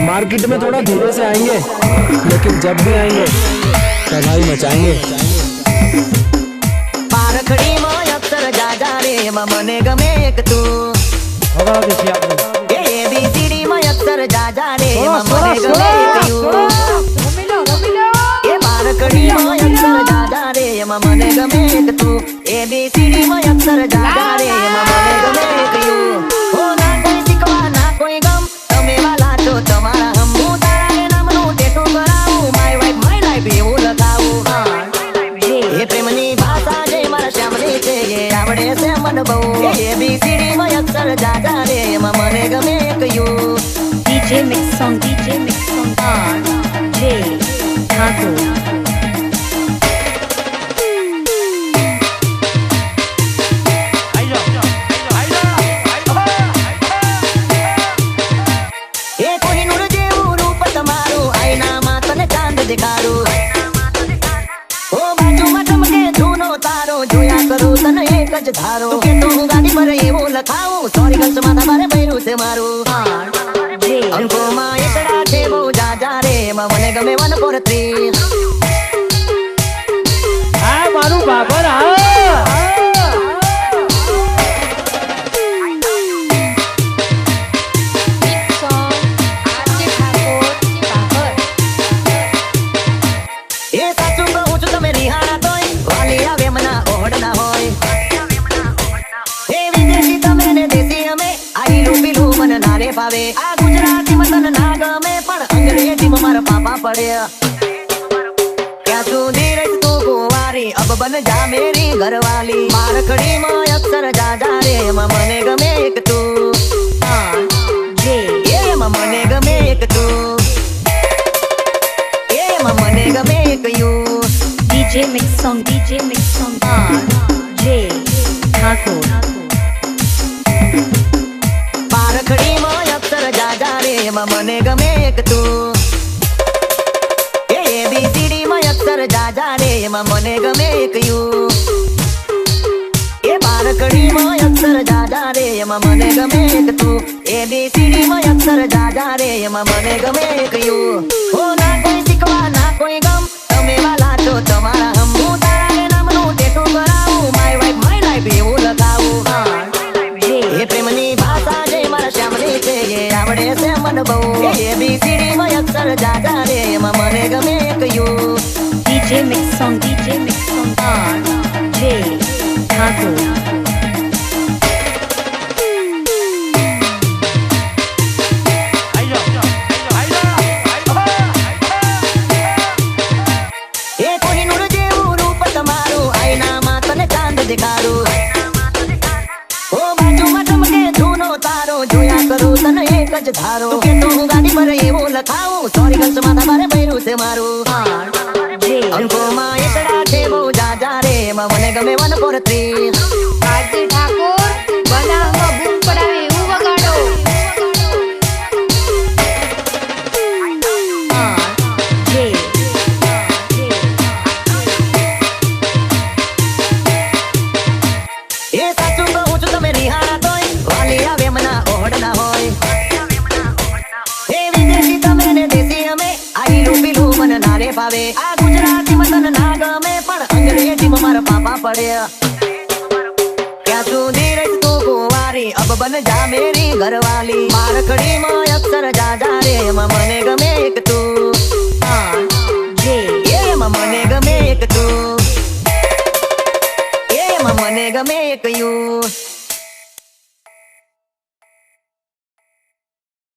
Market में थोड़ा धीरे से आएंगे, लेकिन जब भी आएंगे तबाही मचाएंगे। पारखड़ी में अक्सर जा जा रे मने गमे एक तू हवा देखिए आपने ABCD में अक्सर जा जा रे मने गमे एक यू ये पारखड़ी में अक्सर जा जा रे मने गमे एक तू ABCD में अक्सर जा जा रे मने गमे एक यू हो ना कोई सिकवा ना कोई गम तमे वाला तो तुम्हारा हम तारा के नाम नु टेटू कराऊ माय वाइफ माय लाइफ એવું લગાવું ये प्रेमनी भाषा जे मारा श्यामनी छे ये आवड़े से मन बहु ABCD में अक्सर जा जा रे मने गमे एक you DJ Mix Song RJ Thakur दिखाड़ू ओ बाजू में चमके धूनो तारो जोया करो तने एक ज धारो तू के तो गाड़ी पर ये वो लखाऊ सॉरी गल माथा मारे बैरू से मारू अंको मा एकड़ा छे वो जा जा रे मने गमे 143 आ मारू बाबर आ पावे आ गुजराती मतन ना गमे पण अंग्रेजी में मारा पापा पड़या क्या सुधी रही तू कुंवारी अब बन जा मेरी घरवाली मारखड़ी में अक्सर जा जा रे मने गमे एक तू ये मने गमे एक तू ये मने गमे एक you DJ Mix Song RJ Thakur पारखड़ी में अक्सर जा जा रे मने गमे एक तू ABCD में अक्सर जा जा रे मने गमे एक यू ये पारखड़ी में अक्सर जा जा रे मने गमे एक तू ABCD में अक्सर जा जा रे मने गमे एक यू हो ना कोई सिकवा ना कोई गम तमे वाला तो तुम्हारा हम तारा के नाम नु टेटू कराऊ माय वाइफ माय लाइफ એવું લગાऊ ये प्रेमनी भाषा जे मारा श्यामनी छे ये आवड़े से मन बहु ABCD में अक्सर जा जा रे मने गमे एक you DJ Mix Song RJ Thakur ये कोहिनूर जेवू रूप तमारू आईना માં તને ચાંદ દેખાડું ओ बाजू में चमके धूनो तारो जोया करो तने एक ज धारो तू के तो गाड़ी पर ये वो लखाऊ सॉरी गल माथा मारे बैरू से मारू अंको मा एकड़ा छे वो जा जा रे मने गमे 143 RJ ઠાકોર બનાવમાં બૂમ પડાવે એવું વગાડો ये साचू कहूं છું તમે નિહાળા તોય વાલી આવે મના ઓહડના હોય એ વિદેશી તમે ને દેશી અમે આઈ રૂપીલું મન નારે પાવે આ ગુજરાતી મતન ના ગમે પણ અંગ્રેજી માં મારા પાપા પડ્યા क्या सुधी रही तू कुंवारी अब बन जा मेरी घरवाली मारखड़ी में अक्सर जा जा रे मने गमे एक तू ये मने गमे एक तू ये मने गमे एक यू